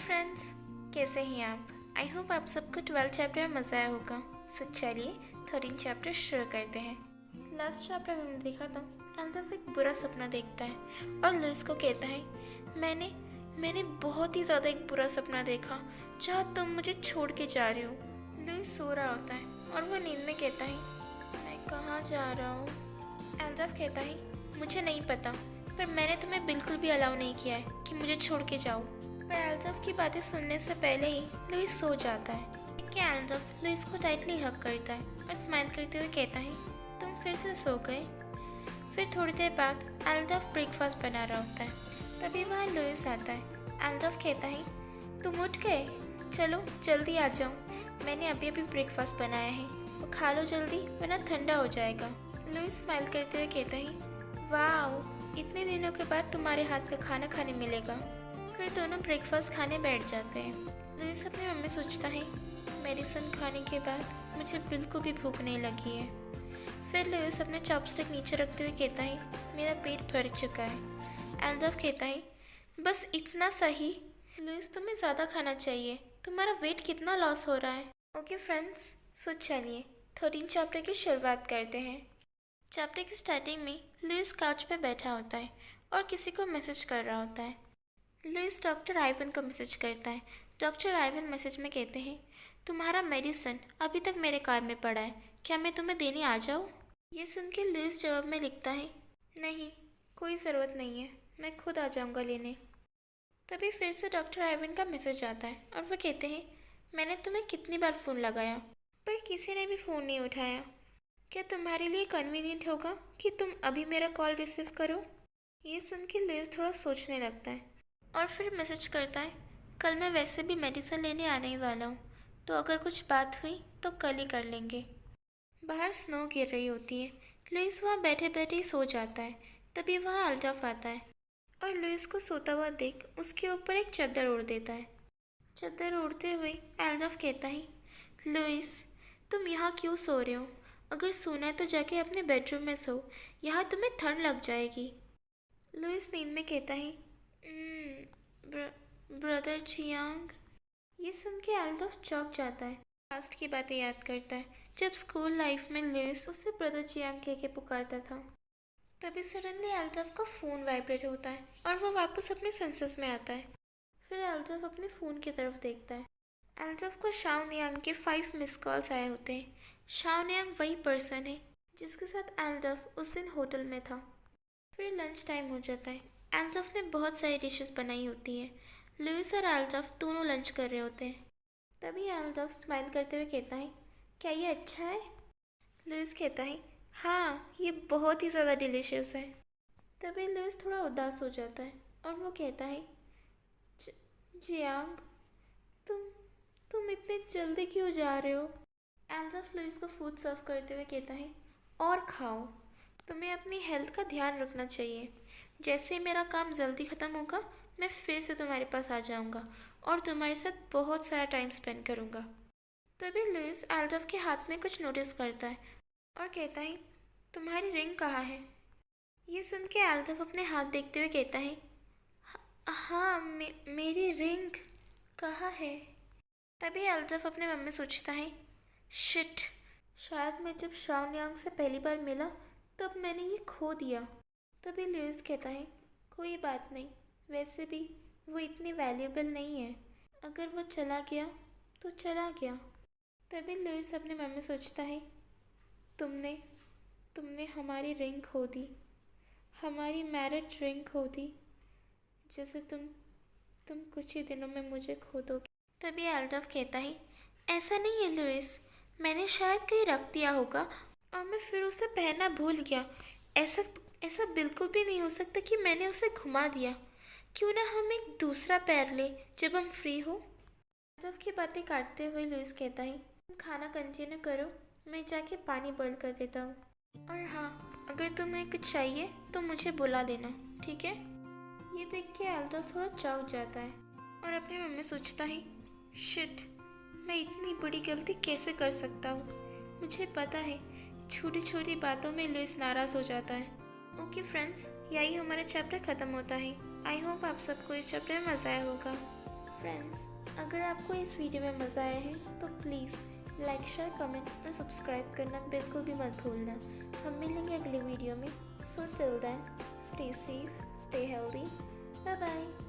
Friends, कैसे हैं आप? आई होप आप सबको 12 चैप्टर में मज़ा आया होगा। सो चलिए 13 चैप्टर शुरू करते हैं। लास्ट चैप्टर में हमने देखा था एल्डफ एक बुरा सपना देखता है और लुइस को कहता है मैंने बहुत ही ज़्यादा एक बुरा सपना देखा जहाँ तुम मुझे छोड़ के जा रहे हो। लुइस सो रहा होता है और वो नींद में कहता है मैं कहाँ जा रहा हूँ। एल्डफ कहता है मुझे नहीं पता, पर मैंने तुम्हें बिल्कुल भी अलाउ नहीं किया है कि मुझे छोड़ के जाओ। पर एल्डफ की बातें सुनने से पहले ही लुइस सो जाता है कि एल्डफ लुइस को टाइटली हग करता है और स्माइल करते हुए कहता है तुम फिर से सो गए। फिर थोड़ी देर बाद एल्डफ ब्रेकफास्ट बना रहा होता है, तभी वहाँ लुइस आता है। एल्डफ कहता है तुम उठ गए, चलो जल्दी आ जाओ, मैंने अभी अभी ब्रेकफास्ट बनाया है, वो खा लो जल्दी वरना ठंडा हो जाएगा। लुइस स्माइल करते हुए कहता है वाह, इतने दिनों के बाद तुम्हारे हाथ का खाना खाने मिलेगा। फिर दोनों ब्रेकफास्ट खाने बैठ जाते हैं। लुइस अपनी मम्मी सोचता है मेडिसिन खाने के बाद मुझे बिल्कुल भी भूख नहीं लगी है। फिर लुइस अपने चॉपस्टिक नीचे रखते हुए कहता है मेरा पेट भर चुका है। एल्डफ कहता है बस इतना सही। लुइस तुम्हें ज़्यादा खाना चाहिए, तुम्हारा वेट कितना लॉस हो रहा है। ओके फ्रेंड्स, सो चलिए 13 चैप्टर की शुरुआत करते हैं। चैप्टर की स्टार्टिंग में लुइस काउच पे बैठा होता है और किसी को मैसेज कर रहा होता है। लुइस डॉक्टर आइवन को मैसेज करता है। डॉक्टर आइवन मैसेज में कहते हैं तुम्हारा मेडिसिन अभी तक मेरे कार में पड़ा है, क्या मैं तुम्हें देने आ जाऊँ? ये सुन के लुइस जवाब में लिखता है नहीं, कोई ज़रूरत नहीं है, मैं खुद आ जाऊँगा लेने। तभी फिर से डॉक्टर आइवन का मैसेज आता है और वो कहते हैं मैंने तुम्हें कितनी बार फ़ोन लगाया पर किसी ने भी फ़ोन नहीं उठाया। क्या तुम्हारे लिए कन्वीनियंट होगा कि तुम अभी मेरा कॉल रिसीव करो? ये सुन के लुइस थोड़ा सोचने लगता है और फिर मैसेज करता है कल मैं वैसे भी मेडिसिन लेने आने ही वाला हूँ, तो अगर कुछ बात हुई तो कल ही कर लेंगे। बाहर स्नो गिर रही होती है। लुइस वहाँ बैठे बैठे ही सो जाता है। तभी वहाँ एल्डफ आता है और लुइस को सोता हुआ देख उसके ऊपर एक चादर ओढ़ देता है। चादर ओढ़ते हुए एल्डफ कहता है लुइस, तुम यहाँ क्यों सो रहे हो? अगर सोना है तो जाके अपने बेडरूम में सो, यहाँ तुम्हें ठंड लग जाएगी। लुइस नींद में कहता है ब्रदर चियांग। ये सुन के एल्डफ चौंक जाता है। पास्ट की बातें याद करता है जब स्कूल लाइफ में लुइस उसे ब्रदर चियांग कह के पुकारता था। तभी सडनली एल्डफ का फ़ोन वाइब्रेट होता है और वो वापस अपने सेंसेस में आता है। फिर एल्डफ अपने फ़ोन की तरफ देखता है। एल्डफ को शाओ नियांग के 5 मिस कॉल्स आए होते हैं। शाओ नियांग वही पर्सन है जिसके साथ एल्डफ उस दिन होटल में था। फिर लंच टाइम हो जाता है। एल्डफ ने बहुत सारी डिशेस बनाई होती हैं। लुइस और एल्डफ दोनों लंच कर रहे होते हैं। तभी एल्डफ स्माइल करते हुए कहता है क्या ये अच्छा है? लुइस कहता है हाँ, ये बहुत ही ज़्यादा डिलीशियस है। तभी लुइस थोड़ा उदास हो जाता है और वो कहता है जियांग, तुम तुम इतने जल्दी क्यों जा रहे हो? एल्डफ लुइस को फूड सर्व करते हुए कहता है और खाओ, तुम्हें अपनी हेल्थ का ध्यान रखना चाहिए। जैसे ही मेरा काम जल्दी ख़त्म होगा मैं फिर से तुम्हारे पास आ जाऊंगा और तुम्हारे साथ बहुत सारा टाइम स्पेंड करूंगा। तभी लुइस एल्डफ के हाथ में कुछ नोटिस करता है और कहता है तुम्हारी रिंग कहाँ है? ये सुन के एल्डफ अपने हाथ देखते हुए कहता है हाँ, मेरी रिंग कहाँ है? तभी एल्डफ अपने मन में सोचता है शिट, शायद मैं जब शाओ नियांग से पहली बार मिला तब मैंने ये खो दिया। तभी लुइस कहता है कोई बात नहीं, वैसे भी वो इतनी वैल्यूएबल नहीं है, अगर वो चला गया तो चला गया। तभी लुइस अपने मन में सोचता है तुमने हमारी रिंग खो दी, हमारी मैरिड रिंग खो दी, जैसे तुम कुछ ही दिनों में मुझे खो दोगे। तभी एल्डफ कहता है ऐसा नहीं है लुइस, मैंने शायद कहीं रख दिया होगा और मैं फिर उसे पहनना भूल गया। ऐसा बिल्कुल भी नहीं हो सकता कि मैंने उसे घुमा दिया। क्यों ना हम एक दूसरा पैर ले जब हम फ्री हो। एल्डफ की बातें काटते हुए लुइस कहता है तुम खाना कंटिन्यू करो, मैं जाके पानी बॉईल कर देता हूँ। और हाँ, अगर तुम्हें कुछ चाहिए तो मुझे बुला देना, ठीक है? ये देख के एल्डफ थोड़ा चौंक जाता है और अपने मन में सोचता है शिट, मैं इतनी बड़ी गलती कैसे कर सकता हूँ। मुझे पता है छोटी छोटी बातों में लुइस नाराज़ हो जाता है। ओके फ्रेंड्स, यही हमारा चैप्टर ख़त्म होता है। आई होप आप सबको इस चैप्टर में मज़ा आया होगा। फ्रेंड्स, अगर आपको इस वीडियो में मज़ा आया है तो प्लीज़ लाइक, शेयर, कमेंट और सब्सक्राइब करना बिल्कुल भी मत भूलना। हम मिलेंगे अगले वीडियो में। So till then, stay safe, stay healthy, bye bye.